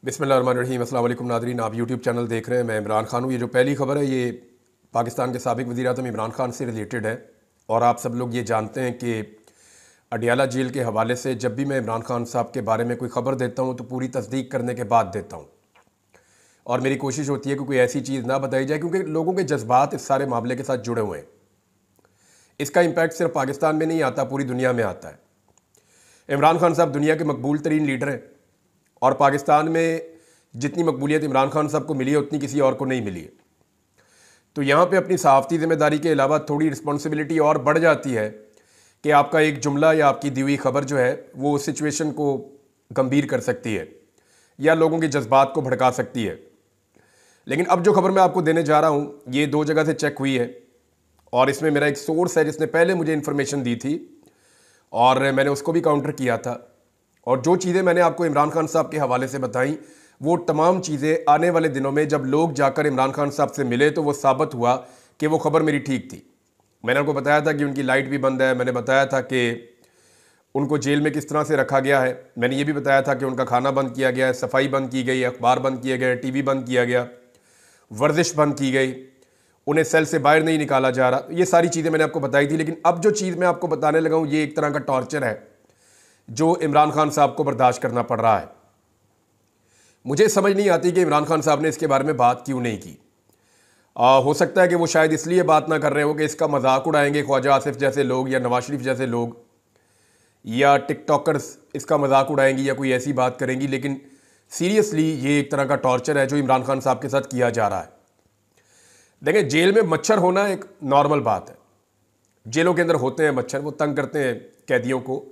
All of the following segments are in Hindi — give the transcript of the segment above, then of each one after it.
बिस्मिल्लाहिर्रहमानिर्रहीम। अस्सलाम वालेकुम नाज़रीन, आप यूट्यूब चैनल देख रहे हैं। मैं इमरान खान हूँ। ये जो पहली खबर है ये पाकिस्तान के साबिक़ वज़ीर-ए-आज़म इमरान खान से रिलेटेड है। और आप सब लोग ये जानते हैं कि अडियाला जेल के हवाले से जब भी मैं इमरान खान साहब के बारे में कोई ख़बर देता हूँ तो पूरी तस्दीक करने के बाद देता हूँ, और मेरी कोशिश होती है कि कोई ऐसी चीज़ ना बताई जाए, क्योंकि लोगों के जज्बात इस सारे मामले के साथ जुड़े हुए हैं। इसका इम्पैक्ट सिर्फ पाकिस्तान में नहीं आता, पूरी दुनिया में आता है। इमरान खान साहब दुनिया के मकबूल तरीन लीडर हैं, और पाकिस्तान में जितनी मकबूलियत इमरान खान साहब को मिली है उतनी किसी और को नहीं मिली है। तो यहाँ पे अपनी सहाफ़ती ज़िम्मेदारी के अलावा थोड़ी रिस्पॉन्सिबिलिटी और बढ़ जाती है कि आपका एक जुमला या आपकी दी हुई खबर जो है वो सिचुएशन को गंभीर कर सकती है या लोगों के जज्बात को भड़का सकती है। लेकिन अब जो खबर मैं आपको देने जा रहा हूँ ये 2 जगह से चेक हुई है, और इसमें मेरा एक सोर्स है जिसने पहले मुझे इन्फॉर्मेशन दी थी और मैंने उसको भी काउंटर किया था। और जो चीज़ें मैंने आपको इमरान खान साहब के हवाले से बताई वो तमाम चीज़ें आने वाले दिनों में जब लोग जाकर इमरान खान साहब से मिले तो वो साबित हुआ कि वो खबर मेरी ठीक थी। मैंने उनको बताया था कि उनकी लाइट भी बंद है, मैंने बताया था कि उनको जेल में किस तरह से रखा गया है, मैंने ये भी बताया था कि उनका खाना बंद किया गया है, सफाई बंद की गई, अखबार बंद किए गए, टीवी बंद किया गया, वर्जिश बंद की गई, उन्हें सेल से बाहर नहीं निकाला जा रहा। ये सारी चीज़ें मैंने आपको बताई थी। लेकिन अब जो चीज़ मैं आपको बताने लगा हूँ ये एक तरह का टॉर्चर है जो इमरान खान साहब को बर्दाश्त करना पड़ रहा है। मुझे समझ नहीं आती कि इमरान खान साहब ने इसके बारे में बात क्यों नहीं की। हो सकता है कि वो शायद इसलिए बात ना कर रहे हो कि इसका मजाक उड़ाएंगे ख्वाजा आसिफ जैसे लोग या नवाज शरीफ जैसे लोग या टिकटॉकर्स इसका मजाक उड़ाएंगी या कोई ऐसी बात करेंगी। लेकिन सीरियसली ये एक तरह का टॉर्चर है जो इमरान खान साहब के साथ किया जा रहा है। देखें, जेल में मच्छर होना एक नॉर्मल बात है। जेलों के अंदर होते हैं मच्छर, वो तंग करते हैं कैदियों को।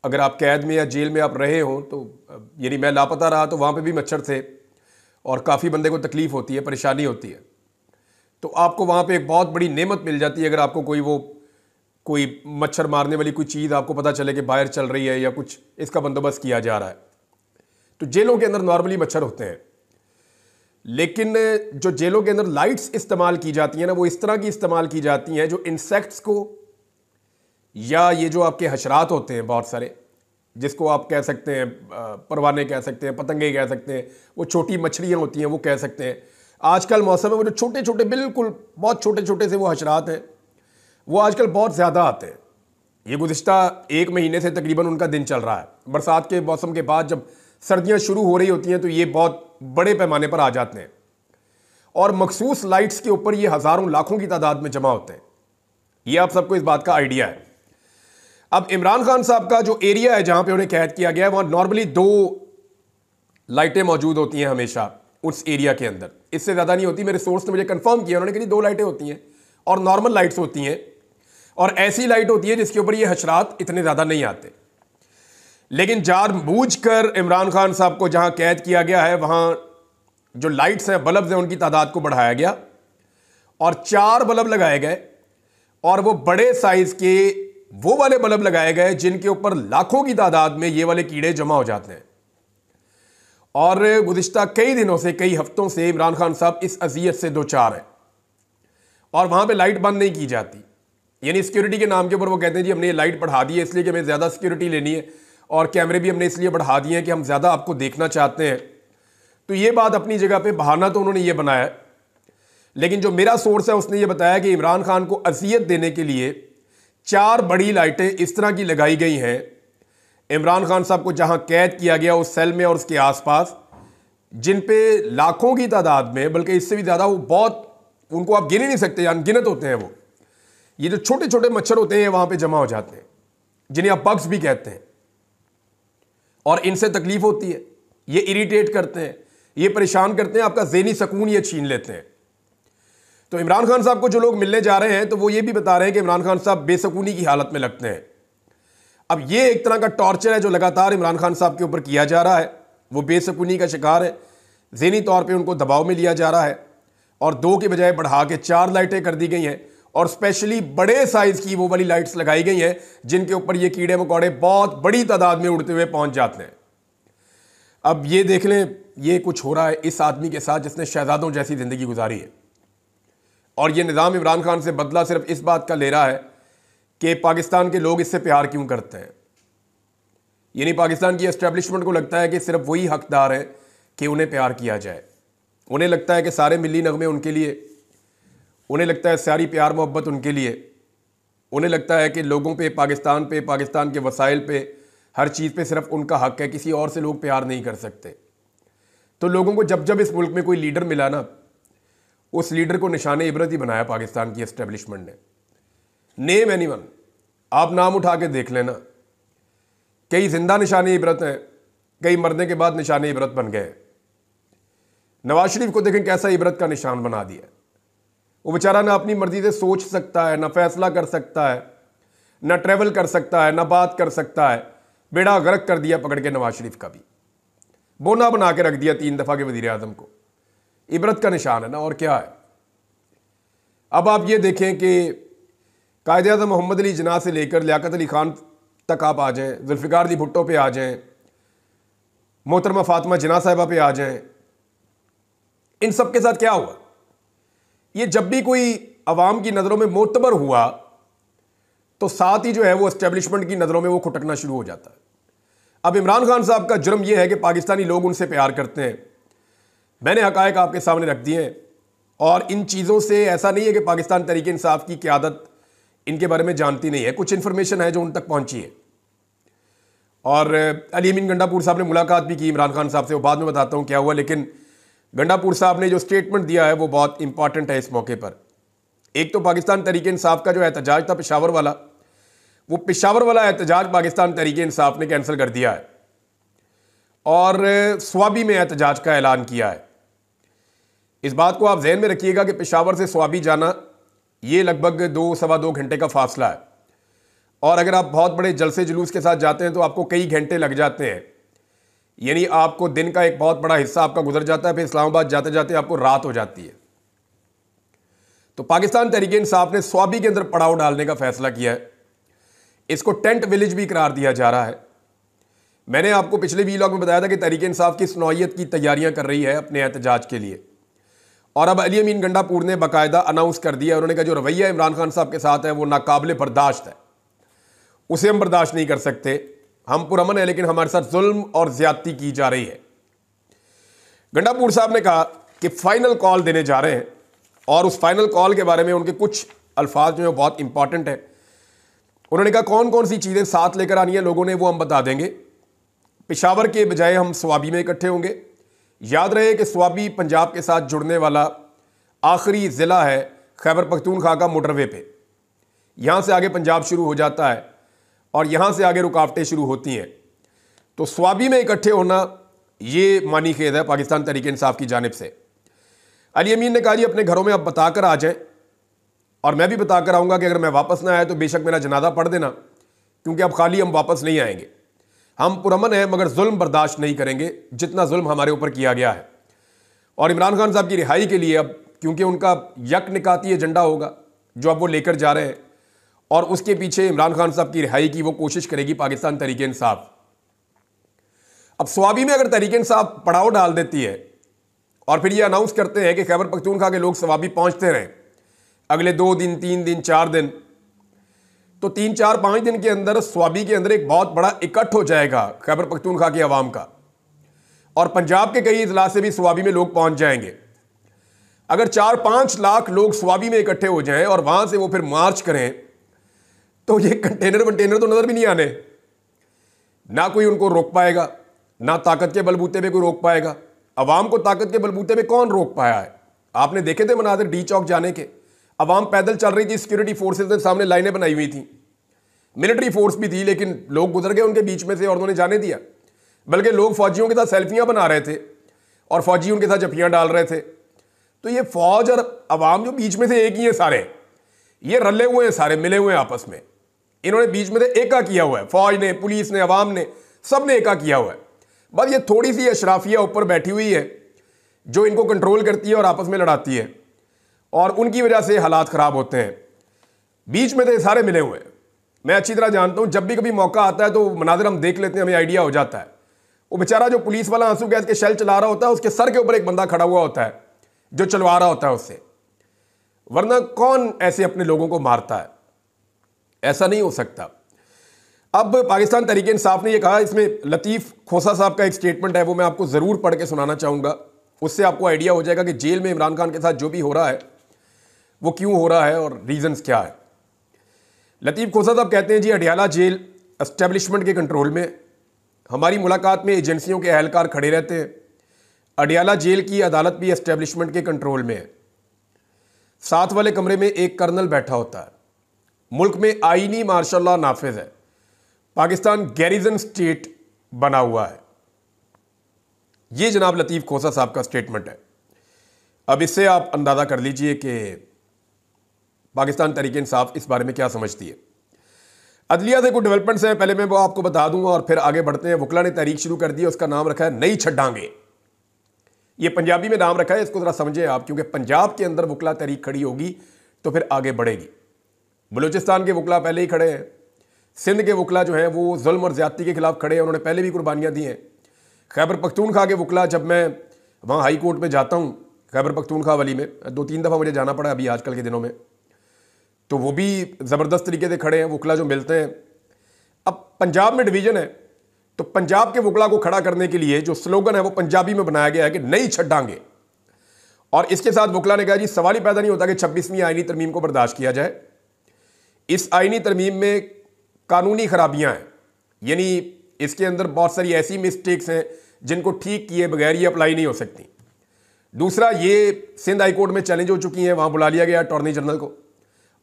अगर आप कैद में या जेल में आप रहे हों तो यानी मैं लापता रहा तो वहाँ पे भी मच्छर थे और काफ़ी बंदे को तकलीफ़ होती है, परेशानी होती है। तो आपको वहाँ पे एक बहुत बड़ी नेमत मिल जाती है अगर आपको कोई मच्छर मारने वाली कोई चीज़ आपको पता चले कि बाहर चल रही है या कुछ इसका बंदोबस्त किया जा रहा है। तो जेलों के अंदर नॉर्मली मच्छर होते हैं, लेकिन जो जेलों के अंदर लाइट्स इस्तेमाल की जाती हैं ना वो इस तरह की इस्तेमाल की जाती हैं जो इंसेक्ट्स को या ये जो आपके हशरात होते हैं बहुत सारे, जिसको आप कह सकते हैं परवाने कह सकते हैं, पतंगे कह सकते हैं, वो छोटी मछलियाँ होती हैं वो कह सकते हैं। आजकल मौसम में वो जो छोटे छोटे बिल्कुल बहुत छोटे छोटे से वो हशरात हैं वो आजकल बहुत ज़्यादा आते हैं। ये गुज़िश्ता 1 महीने से तकरीबन उनका दिन चल रहा है। बरसात के मौसम के बाद जब सर्दियाँ शुरू हो रही होती हैं तो ये बहुत बड़े पैमाने पर आ जाते हैं और मखसूस लाइट्स के ऊपर ये हज़ारों लाखों की तादाद में जमा होते हैं। ये आप सबको इस बात का आइडिया है। अब इमरान खान साहब का जो एरिया है जहां पे उन्हें कैद किया गया है वहां नॉर्मली 2 लाइटें मौजूद होती हैं हमेशा उस एरिया के अंदर, इससे ज़्यादा नहीं होती। मेरे सोर्स ने मुझे कंफर्म किया, उन्होंने कहा 2 लाइटें होती हैं और नॉर्मल लाइट्स होती हैं और ऐसी लाइट होती है जिसके ऊपर ये हशरात इतने ज़्यादा नहीं आते। लेकिन जानबूझकर इमरान खान साहब को जहां कैद किया गया है वहां जो लाइट्स हैं, बल्ब हैं, उनकी तादाद को बढ़ाया गया और 4 बल्ब लगाए गए और वो बड़े साइज के वो वाले बल्ब लगाए गए जिनके ऊपर लाखों की तादाद में ये वाले कीड़े जमा हो जाते हैं। और गुज़िश्ता कई दिनों से, कई हफ्तों से इमरान खान साहब इस अजियत से 2-4 हैं और वहां पे लाइट बंद नहीं की जाती। यानी सिक्योरिटी के नाम के ऊपर वो कहते हैं जी हमने ये लाइट बढ़ा दी है इसलिए कि हमें ज़्यादा सिक्योरिटी लेनी है और कैमरे भी हमने इसलिए बढ़ा दिए हैं कि हम ज़्यादा आपको देखना चाहते हैं। तो ये बात अपनी जगह पर, बहाना तो उन्होंने ये बनाया है। लेकिन जो मेरा सोर्स है उसने ये बताया कि इमरान खान को अजियत देने के लिए 4 बड़ी लाइटें इस तरह की लगाई गई हैं इमरान खान साहब को जहां कैद किया गया उस सेल में और उसके आसपास, जिन पे लाखों की तादाद में, बल्कि इससे भी ज़्यादा, वो बहुत, उनको आप गिन ही नहीं सकते, अनगिनत होते हैं वो। ये जो छोटे छोटे मच्छर होते हैं वहां पे जमा हो जाते हैं जिन्हें आप बग्स भी कहते हैं और इनसे तकलीफ होती है। ये इरिटेट करते हैं, ये परेशान करते हैं, आपका ज़हनी सुकून ये छीन लेते हैं। तो इमरान खान साहब को जो लोग मिलने जा रहे हैं तो वो ये भी बता रहे हैं कि इमरान खान साहब बेसकूनी की हालत में लगते हैं। अब ये एक तरह का टॉर्चर है जो लगातार इमरान खान साहब के ऊपर किया जा रहा है। वो बेसकूनी का शिकार है, ज़हनी तौर पे उनको दबाव में लिया जा रहा है और 2 के बजाय बढ़ा के 4 लाइटें कर दी गई हैं और स्पेशली बड़े साइज़ की वो वाली लाइट्स लगाई गई हैं जिनके ऊपर ये कीड़े मकोड़े बहुत बड़ी तादाद में उड़ते हुए पहुँच जाते हैं। अब ये देख लें, ये कुछ हो रहा है इस आदमी के साथ जिसने शहजादों जैसी ज़िंदगी गुजारी है और ये निज़ाम इमरान खान से बदला सिर्फ इस बात का ले रहा है कि पाकिस्तान के लोग इससे प्यार क्यों करते हैं। यानी पाकिस्तान की एस्टेब्लिशमेंट को लगता है कि सिर्फ वही हकदार हैं कि उन्हें प्यार किया जाए। उन्हें लगता है कि सारे मिली नगमे उनके लिए, उन्हें लगता है सारी प्यार मोहब्बत उनके लिए, उन्हें लगता है कि लोगों पे, पाकिस्तान के वसाइल पे, हर चीज़ पे सिर्फ उनका हक है, किसी और से लोग प्यार नहीं कर सकते। तो लोगों को जब जब इस मुल्क में कोई लीडर मिला ना, उस लीडर को निशाने इबरत ही बनाया पाकिस्तान की एस्टेब्लिशमेंट ने। नेम एनीवन, आप नाम उठा के देख लेना, कई जिंदा निशाने इबरत हैं, कई मरने के बाद निशाने इबरत बन गए। नवाज शरीफ को देखें कैसा इबरत का निशान बना दिया। वो बेचारा ना अपनी मर्जी से सोच सकता है, ना फैसला कर सकता है, ना ट्रैवल कर सकता है, ना बात कर सकता है। बेड़ा गर्क कर दिया पकड़ के नवाज शरीफ का भी, बोना बना के रख दिया 3 दफ़ा के वज़ीर आज़म को। इबरत का निशान है ना, और क्या है। अब आप ये देखें कि कायदे-ए-आज़म मोहम्मद अली जिन्ना से लेकर लियाकत अली खान तक आप आ जाएं, जुल्फ़िकार अली भुट्टो पे आ जाएं, मोहतरमा फातिमा जिन्ना साहिबा पे आ जाएं, इन सब के साथ क्या हुआ? ये जब भी कोई अवाम की नज़रों में मोतबर हुआ तो साथ ही जो है वो एस्टेब्लिशमेंट की नज़रों में वो खुटकना शुरू हो जाता है। अब इमरान खान साहब का जुर्म यह है कि पाकिस्तानी लोग उनसे प्यार करते हैं। मैंने हकायक आपके सामने रख दिए हैं, और इन चीज़ों से ऐसा नहीं है कि पाकिस्तान तहरीक इंसाफ की क़यादत इनके बारे में जानती नहीं है। कुछ इन्फॉर्मेशन है जो उन तक पहुंची है। और अली अमीन गंडापुर साहब ने मुलाकात भी की इमरान खान साहब से, वो बाद में बताता हूँ क्या हुआ। लेकिन गंडापुर साहब ने जो स्टेटमेंट दिया है वो बहुत इंपॉर्टेंट है इस मौके पर। एक तो पाकिस्तान तहरीक इंसाफ का जो एहतजाज था पेशावर वाला, वो पेशावर वाला एहतजाज पाकिस्तान तहरीक इंसाफ ने कैंसिल कर दिया है और स्वाबी में एहतजाज का ऐलान किया है। इस बात को आप जहन में रखिएगा कि पेशावर से स्वाबी जाना ये लगभग 2-2.25 घंटे का फासला है, और अगर आप बहुत बड़े जलसे जुलूस के साथ जाते हैं तो आपको कई घंटे लग जाते हैं। यानी आपको दिन का एक बहुत बड़ा हिस्सा आपका गुजर जाता है, फिर इस्लामाबाद जाते जाते आपको रात हो जाती है। तो पाकिस्तान तहरीक इंसाफ ने स्वाबी के अंदर पड़ाव डालने का फैसला किया है। इसको टेंट विलेज भी करार दिया जा रहा है। मैंने आपको पिछले वीलॉग में बताया था कि तहरीक इंसाफ की नौयत की तैयारियां कर रही है अपने एहतजाज के लिए, और अब अली अमीन गंडापुर ने बाकायदा अनाउंस कर दिया। उन्होंने कहा जो रवैया इमरान खान साहब के साथ है वो नाकाबिले बर्दाश्त है, उसे हम बर्दाश्त नहीं कर सकते। हम पुरअमन है लेकिन हमारे साथ जुल्म और ज्यादती की जा रही है। गंडापुर साहब ने कहा कि फाइनल कॉल देने जा रहे हैं, और उस फाइनल कॉल के बारे में उनके कुछ अल्फाज जो है बहुत इंपॉर्टेंट है। उन्होंने कहा कौन कौन सी चीज़ें साथ लेकर आनी है लोगों ने, वो हम बता देंगे। पेशावर के बजाय हम स्वाबी में इकट्ठे होंगे। याद रहे कि स्वाबी पंजाब के साथ जुड़ने वाला आखिरी ज़िला है खैबर पख्तूनख्वा का मोटरवे पे। यहाँ से आगे पंजाब शुरू हो जाता है और यहाँ से आगे रुकावटें शुरू होती हैं। तो स्वाबी में इकट्ठे होना ये मानी खेद है पाकिस्तान तहरीक इंसाफ की जानिब से। अली अमीन ने कहा जी अपने घरों में अब बताकर आ जाएं, और मैं भी बताकर आऊँगा कि अगर मैं वापस ना आया तो बेशक मेरा जनाजा पढ़ देना, क्योंकि अब खाली हम वापस नहीं आएंगे। हम पुरअमन हैं मगर जुल्म बर्दाश्त नहीं करेंगे जितना जुल्म हमारे ऊपर किया गया है। और इमरान खान साहब की रिहाई के लिए अब, क्योंकि उनका यक निकाती एजेंडा होगा जो अब वो लेकर जा रहे हैं, और उसके पीछे इमरान खान साहब की रिहाई की वो कोशिश करेगी पाकिस्तान तहरीक इंसाफ। अब स्वाबी में अगर तहरीक इंसाफ पड़ाव डाल देती है और फिर ये अनाउंस करते हैं कि खैबर पख्तूनख्वा के लोग स्वाबी पहुंचते रहें अगले 2 दिन, 3 दिन, 4 दिन, तो 3, 4, 5 दिन के अंदर स्वाबी के अंदर एक बहुत बड़ा इकट्ठ हो जाएगा खैबर पख्तूनख्वा की आवाम का, और पंजाब के कई इजला से भी स्वाबी में लोग पहुंच जाएंगे। अगर 4-5 लाख लोग स्वाबी में इकट्ठे हो जाएं और वहां से वो फिर मार्च करें, तो ये कंटेनर तो नजर भी नहीं आने। ना कोई उनको रोक पाएगा, ना ताकत के बलबूते पे कोई रोक पाएगा। अवाम को ताकत के बलबूते पे कौन रोक पाया है? आपने देखे थे मनाजिर डी चौक जाने के, अवाम पैदल चल रही थी, सिक्योरिटी फोर्सेज ने सामने लाइनें बनाई हुई थी, मिलिट्री फोर्स भी थी, लेकिन लोग गुजर गए उनके बीच में से और उन्होंने जाने दिया। बल्कि लोग फौजियों के साथ सेल्फियां बना रहे थे और फौजी उनके साथ जफियां डाल रहे थे। तो ये फौज और अवाम जो बीच में से एक ही है, सारे ये रले हुए हैं, सारे मिले हुए हैं आपस में। इन्होंने बीच में से एका किया हुआ है, फौज ने, पुलिस ने, अवाम ने, सब ने एका किया हुआ है। बस ये थोड़ी सी अशराफिया ऊपर बैठी हुई है जो इनको कंट्रोल करती है और आपस में लड़ाती है, और उनकी वजह से हालात ख़राब होते हैं। बीच में तो सारे मिले हुए हैं। मैं अच्छी तरह जानता हूँ, जब भी कभी मौका आता है तो मनाजिर हम देख लेते हैं, हमें आइडिया हो जाता है। वो बेचारा जो पुलिस वाला आंसू गैस के शेल चला रहा होता है, उसके सर के ऊपर एक बंदा खड़ा हुआ होता है जो चलवा रहा होता है उससे, वरना कौन ऐसे अपने लोगों को मारता है? ऐसा नहीं हो सकता। अब पाकिस्तान तहरीक इंसाफ ने यह कहा, इसमें लतीफ़ खोसा साहब का एक स्टेटमेंट है, वो मैं आपको ज़रूर पढ़ के सुनाना चाहूँगा। उससे आपको आइडिया हो जाएगा कि जेल में इमरान खान के साथ जो भी हो रहा है वो क्यों हो रहा है और रीज़न्स क्या है। लतीफ़ खोसा साहब कहते हैं, जी अडियाला जेल एस्टेब्लिशमेंट के कंट्रोल में, हमारी मुलाकात में एजेंसियों के एहलकार खड़े रहते हैं। अडियाला जेल की अदालत भी एस्टेब्लिशमेंट के कंट्रोल में है। साथ वाले कमरे में एक कर्नल बैठा होता है। मुल्क में आईनी मार्शल लॉ नाफिज है। पाकिस्तान गैरिजन स्टेट बना हुआ है। ये जनाब लतीफ़ खोसा साहब का स्टेटमेंट है। अब इससे आप अंदाज़ा कर लीजिए कि पाकिस्तान तहरीक इंसाफ इस बारे में क्या समझती है। अदलिया से कुछ डेवलपमेंट्स हैं, पहले मैं वो आपको बता दूंगा और फिर आगे बढ़ते हैं। वकला ने तहरीक शुरू कर दी है, उसका नाम रखा है नई छड्डांगे। ये पंजाबी में नाम रखा है, इसको ज़रा समझें आप, क्योंकि पंजाब के अंदर वकला तहरीक खड़ी होगी तो फिर आगे बढ़ेगी। बलूचिस्तान के वकला पहले ही खड़े हैं। सिंध के वकला जो हैं वो जुल्म और ज़्यादती के खिलाफ खड़े हैं, उन्होंने पहले भी कुर्बानियाँ दी हैं। खैबर पख्तूनख्वा के वकला, जब मैं वहाँ हाई कोर्ट में जाता हूँ खैबर पख्तूनख्वा वाली में, 2-3 दफ़ा मुझे जाना पड़ा अभी आजकल के दिनों में, तो वो भी ज़बरदस्त तरीके से खड़े हैं वकला जो मिलते हैं। अब पंजाब में डिवीज़न है, तो पंजाब के वकला को खड़ा करने के लिए जो स्लोगन है वो पंजाबी में बनाया गया है कि नई छड्डांगे। और इसके साथ वकला ने कहा, जी सवाल ही पैदा नहीं होता कि 26वीं आईनी तरमीम को बर्दाश्त किया जाए। इस आईनी तरमीम में कानूनी खराबियां हैं, यानी इसके अंदर बहुत सारी ऐसी मिस्टेक्स हैं जिनको ठीक किए बगैर ये अप्लाई नहीं हो सकती। दूसरा, ये सिंध हाई कोर्ट में चैलेंज हो चुकी हैं, वहाँ बुला लिया गया अटॉर्नी जनरल को,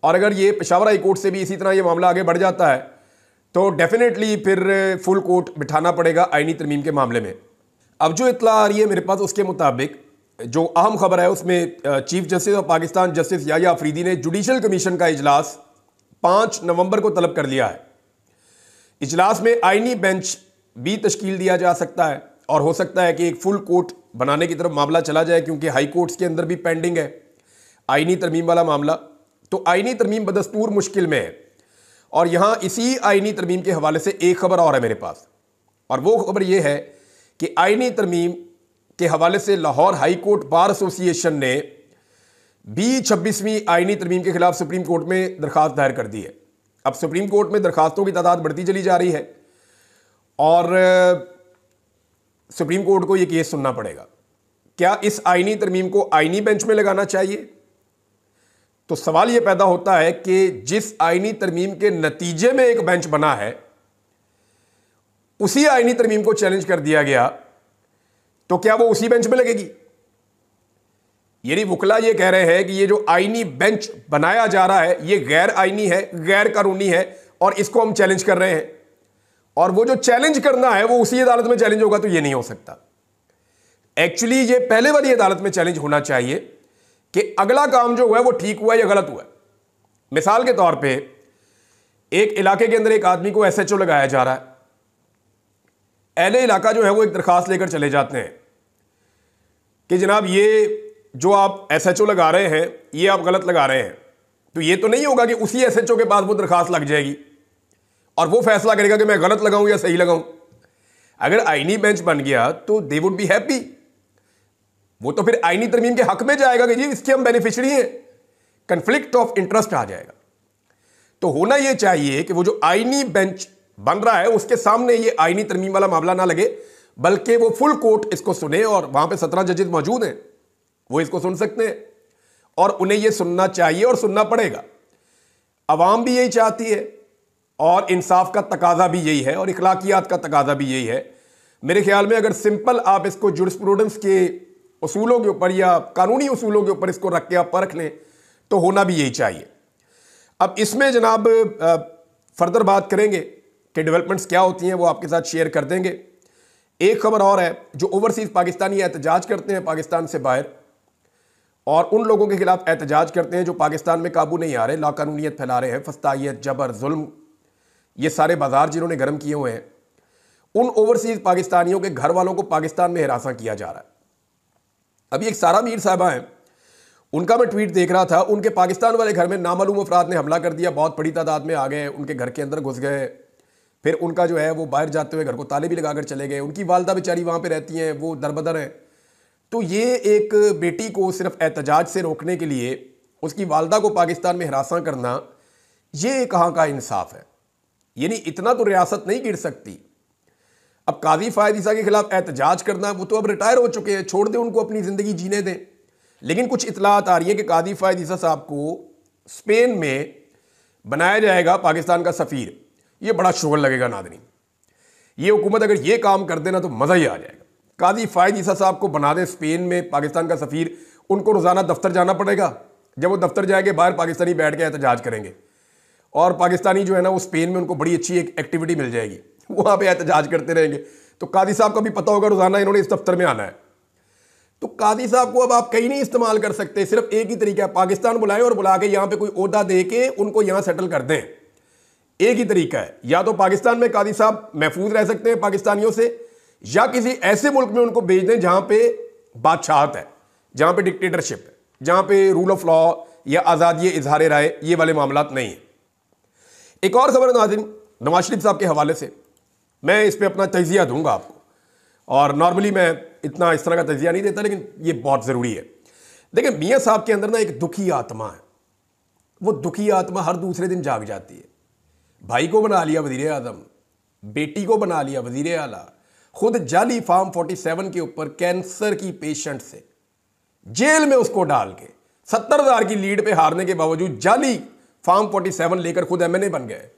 और अगर ये पेशावर हाई कोर्ट से भी इसी तरह ये मामला आगे बढ़ जाता है तो डेफिनेटली फिर फुल कोर्ट बिठाना पड़ेगा आईनी तरमीम के मामले में। अब जो इत्तला आ रही है मेरे पास, उसके मुताबिक जो अहम खबर है उसमें chief justice of Pakistan justice Yahya Afridi ने जुडिशल कमीशन का इजलास 5 नवंबर को तलब कर लिया है। इजलास में आईनी बेंच भी तश्कील दिया जा सकता है और हो सकता है कि एक फुल कोर्ट बनाने की तरफ मामला चला जाए, क्योंकि हाई कोर्ट्स के अंदर भी पेंडिंग है आईनी तरमीम वाला मामला। तो आईनी तरमीम बदस्तूर मुश्किल में है। और यहां इसी आईनी तरमीम के हवाले से एक खबर और है मेरे पास, और वो खबर ये है कि आईनी तरमीम के हवाले से Lahore high court bar association ने भी 26वीं आईनी तरमीम के खिलाफ सुप्रीम कोर्ट में दरखास्त दायर कर दी है। अब सुप्रीम कोर्ट में दरखास्तों की तादाद बढ़ती चली जा रही है और सुप्रीम कोर्ट को यह केस सुनना पड़ेगा। क्या इस आईनी तरमीम को आईनी बेंच में लगाना चाहिए? तो सवाल यह पैदा होता है कि जिस आईनी तरमीम के नतीजे में एक बेंच बना है, उसी आईनी तरमीम को चैलेंज कर दिया गया, तो क्या वो उसी बेंच में लगेगी? यानी वकला ये कह रहे हैं कि ये जो आईनी बेंच बनाया जा रहा है ये गैर आईनी है, गैर कानूनी है, और इसको हम चैलेंज कर रहे हैं, और वो जो चैलेंज करना है वो उसी अदालत में चैलेंज होगा, तो ये नहीं हो सकता। एक्चुअली ये पहले वाली अदालत में चैलेंज होना चाहिए कि अगला काम जो हुआ है वो ठीक हुआ या गलत हुआ है। मिसाल के तौर पे एक इलाके के अंदर एक आदमी को एसएचओ लगाया जा रहा है, अहले इलाका जो है वो एक दरखास्त लेकर चले जाते हैं कि जनाब ये जो आप एसएचओ लगा रहे हैं ये आप गलत लगा रहे हैं। तो ये तो नहीं होगा कि उसी एसएचओ के पास वो दरखास्त लग जाएगी और वो फैसला करेगा कि मैं गलत लगाऊं या सही लगाऊं। अगर आईनी बेंच बन गया तो दे वुड बी हैप्पी, वो तो फिर आईनी तरमीम के हक में जाएगा कि जी इसके हम बेनिफिशियरी हैं, कंफ्लिक्ट ऑफ इंटरेस्ट आ जाएगा। तो होना यह चाहिए कि वो जो आईनी बेंच बन रहा है उसके सामने ये आईनी तरमीम वाला मामला ना लगे, बल्कि वो फुल कोर्ट इसको सुने, और वहां पे 17 जजेस मौजूद हैं, वो इसको सुन सकते हैं और उन्हें यह सुनना चाहिए और सुनना पड़ेगा। अवाम भी यही चाहती है और इंसाफ का तकाजा भी यही है और इखलाकियात का तकाजा भी यही है। मेरे ख्याल में अगर सिंपल आप इसको जुरिस्प्रूडेंस के उसूलों के ऊपर या कानूनी उसूलों के ऊपर इसको रख के आप परख लें तो होना भी यही चाहिए। अब इसमें जनाब फर्दर बात करेंगे कि डेवलपमेंट्स क्या होती हैं, वो आपके साथ शेयर कर देंगे। एक खबर और है, जो ओवरसीज पाकिस्तानी एहतजाज करते हैं पाकिस्तान से बाहर और उन लोगों के खिलाफ एहतजाज करते हैं जो पाकिस्तान में काबू नहीं आ रहे, लाकानूनियत फैला रहे हैं, फस्तायत, जबर, जुल्म, ये सारे बाजार जिन्होंने गर्म किए हुए हैं, उन ओवरसीज पाकिस्तानियों के घर वालों को पाकिस्तान में हिरासा किया जा रहा है। अभी एक सारा मीर साहबा हैं, उनका मैं ट्वीट देख रहा था, उनके पाकिस्तान वाले घर में नामालूम अफराद ने हमला कर दिया, बहुत बड़ी तादाद में आ गए, उनके घर के अंदर घुस गए, फिर उनका जो है वो बाहर जाते हुए घर को ताले भी लगाकर चले गए। उनकी वालदा बेचारी वहाँ पे रहती हैं, वो दरबदर हैं। तो ये एक बेटी को सिर्फ एहतजाज से रोकने के लिए उसकी वालदा को पाकिस्तान में हिरासा करना, ये कहाँ का इंसाफ है? यानी इतना तो रियासत नहीं गिर सकती। अब काजी फायद ईसा के खिलाफ एहतजाज करना, वो तो अब रिटायर हो चुके हैं, छोड़ दें उनको, अपनी ज़िंदगी जीने दें। लेकिन कुछ इतलात आ रही है कि काजी फायद ईसा साहब को स्पेन में बनाया जाएगा पाकिस्तान का सफ़ीर। ये बड़ा शुगर लगेगा नादरीन। ये हुकूमत अगर ये काम कर देना तो मज़ा ही आ जाएगा। काजी फायद ईसा साहब को बना दे स्पेन में पाकिस्तान का सफ़ीर, उनको रोज़ाना दफ्तर जाना पड़ेगा। जब वो दफ्तर जाएंगे बाहर पाकिस्तानी बैठ के एहतजाज करेंगे, और पाकिस्तानी जो है ना वो स्पेन में उनको बड़ी अच्छी एक एक्टिविटी मिल जाएगी, वहाँ पे एहतजाज करते रहेंगे। तो कादी साहब का भी पता होगा रोज़ाना इन्होंने इस दफ्तर में आना है। तो कादी साहब को अब आप कहीं नहीं इस्तेमाल कर सकते, सिर्फ एक ही तरीका है, पाकिस्तान बुलाएं और बुला के यहाँ पे कोई ओहदा दे के उनको यहाँ सेटल कर दें। एक ही तरीका है, या तो पाकिस्तान में कादी साहब महफूज रह सकते हैं पाकिस्तानियों से, या किसी ऐसे मुल्क में उनको भेज दें जहाँ पे बादशाहत है, जहाँ पे डिक्टेटरशिप है, जहाँ पे रूल ऑफ लॉ या आज़ादी इजहार राय ये वाले मामलात नहीं है। एक और खबर नाज़रीन, नवाज शरीफ साहब के हवाले से मैं इस पर अपना तजिया दूंगा आपको, और नॉर्मली मैं इतना इस तरह का तजिया नहीं देता, लेकिन ये बहुत ज़रूरी है। देखिए, मियाँ साहब के अंदर ना एक दुखी आत्मा है। वो दुखी आत्मा हर दूसरे दिन जाग जाती है। भाई को बना लिया वज़ीर आज़म, बेटी को बना लिया वज़ीर आला, खुद जाली फार्म 47 के ऊपर कैंसर की पेशेंट से जेल में उसको डाल के 70,000 की लीड पे हारने के बावजूद जाली फार्म 47 लेकर खुद MNA बन गए।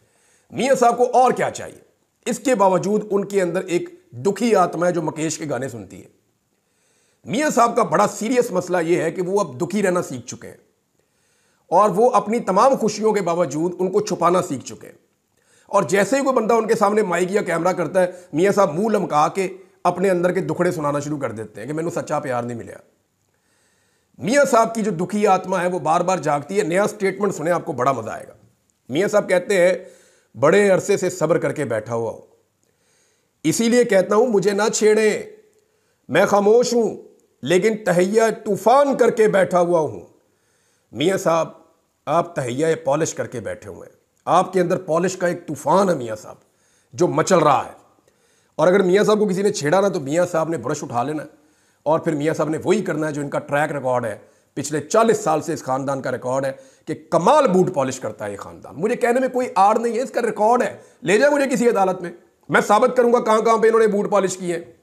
मियाँ साहब को और क्या चाहिए? इसके बावजूद उनके अंदर एक दुखी आत्मा है जो मुकेश के गाने सुनती है। मियाँ साहब का बड़ा सीरियस मसला यह है कि वो अब दुखी रहना सीख चुके हैं, और वो अपनी तमाम खुशियों के बावजूद उनको छुपाना सीख चुके हैं। और जैसे ही कोई बंदा उनके सामने माइक या कैमरा करता है, मियाँ साहब मुंह लमका के अपने अंदर के दुखड़े सुनाना शुरू कर देते हैं कि मैंने सच्चा प्यार नहीं मिला। मियाँ साहब की जो दुखी आत्मा है वो बार बार जागती है। नया स्टेटमेंट सुने, आपको बड़ा मजा आएगा। मियाँ साहब कहते हैं, बड़े अरसे से सब्र करके बैठा हुआ हूं, इसीलिए कहता हूं मुझे ना छेड़े, मैं खामोश हूं लेकिन तहैया तूफान करके बैठा हुआ हूं। मियाँ साहब, आप तहैया पॉलिश करके बैठे हुए हैं, आपके अंदर पॉलिश का एक तूफान है मियाँ साहब जो मचल रहा है। और अगर मियाँ साहब को किसी ने छेड़ा ना तो मियाँ साहब ने ब्रश उठा लेना, और फिर मियाँ साहब ने वही करना है जो इनका ट्रैक रिकॉर्ड है, पिछले 40 साल से इस खानदान का रिकॉर्ड है कि कमाल बूट पॉलिश करता है ये खानदान। मुझे कहने में कोई आड़ नहीं है, इसका रिकॉर्ड है। ले जाए मुझे किसी अदालत में, मैं साबित करूंगा कहां कहां पे इन्होंने बूट पॉलिश किए हैं।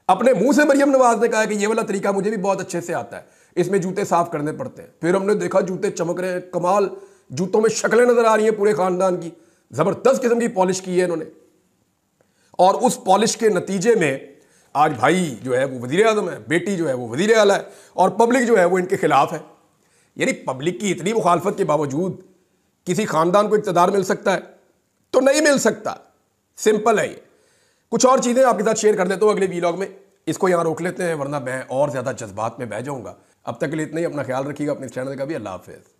अपने मुंह से मरियम नवाज ने कहा कि ये वाला तरीका मुझे भी बहुत अच्छे से आता है, इसमें जूते साफ करने पड़ते हैं। फिर हमने देखा जूते चमक रहे हैं, कमाल जूतों में शक्लें नजर आ रही हैं पूरे खानदान की, जबरदस्त किस्म की पॉलिश की है इन्होंने। और उस पॉलिश के नतीजे में आज भाई जो है वो वज़ीर आज़म है, बेटी जो है वो वज़ीर आला है, और पब्लिक जो है वो इनके खिलाफ है। यानी पब्लिक की इतनी मुखालफत के बावजूद किसी खानदान को इक़्तिदार मिल सकता है? तो नहीं मिल सकता। सिंपल है ये। कुछ और चीज़ें आपके साथ शेयर कर देता हूँ अगले वीलॉग में, इसको यहाँ रोक लेते हैं वरना मैं और ज़्यादा जज्बात में बह जाऊँगा। अब तक के लिए इतना ही, अपना ख्याल रखिएगा, अपने चैनल का भी। अल्लाह हाफ़िज़।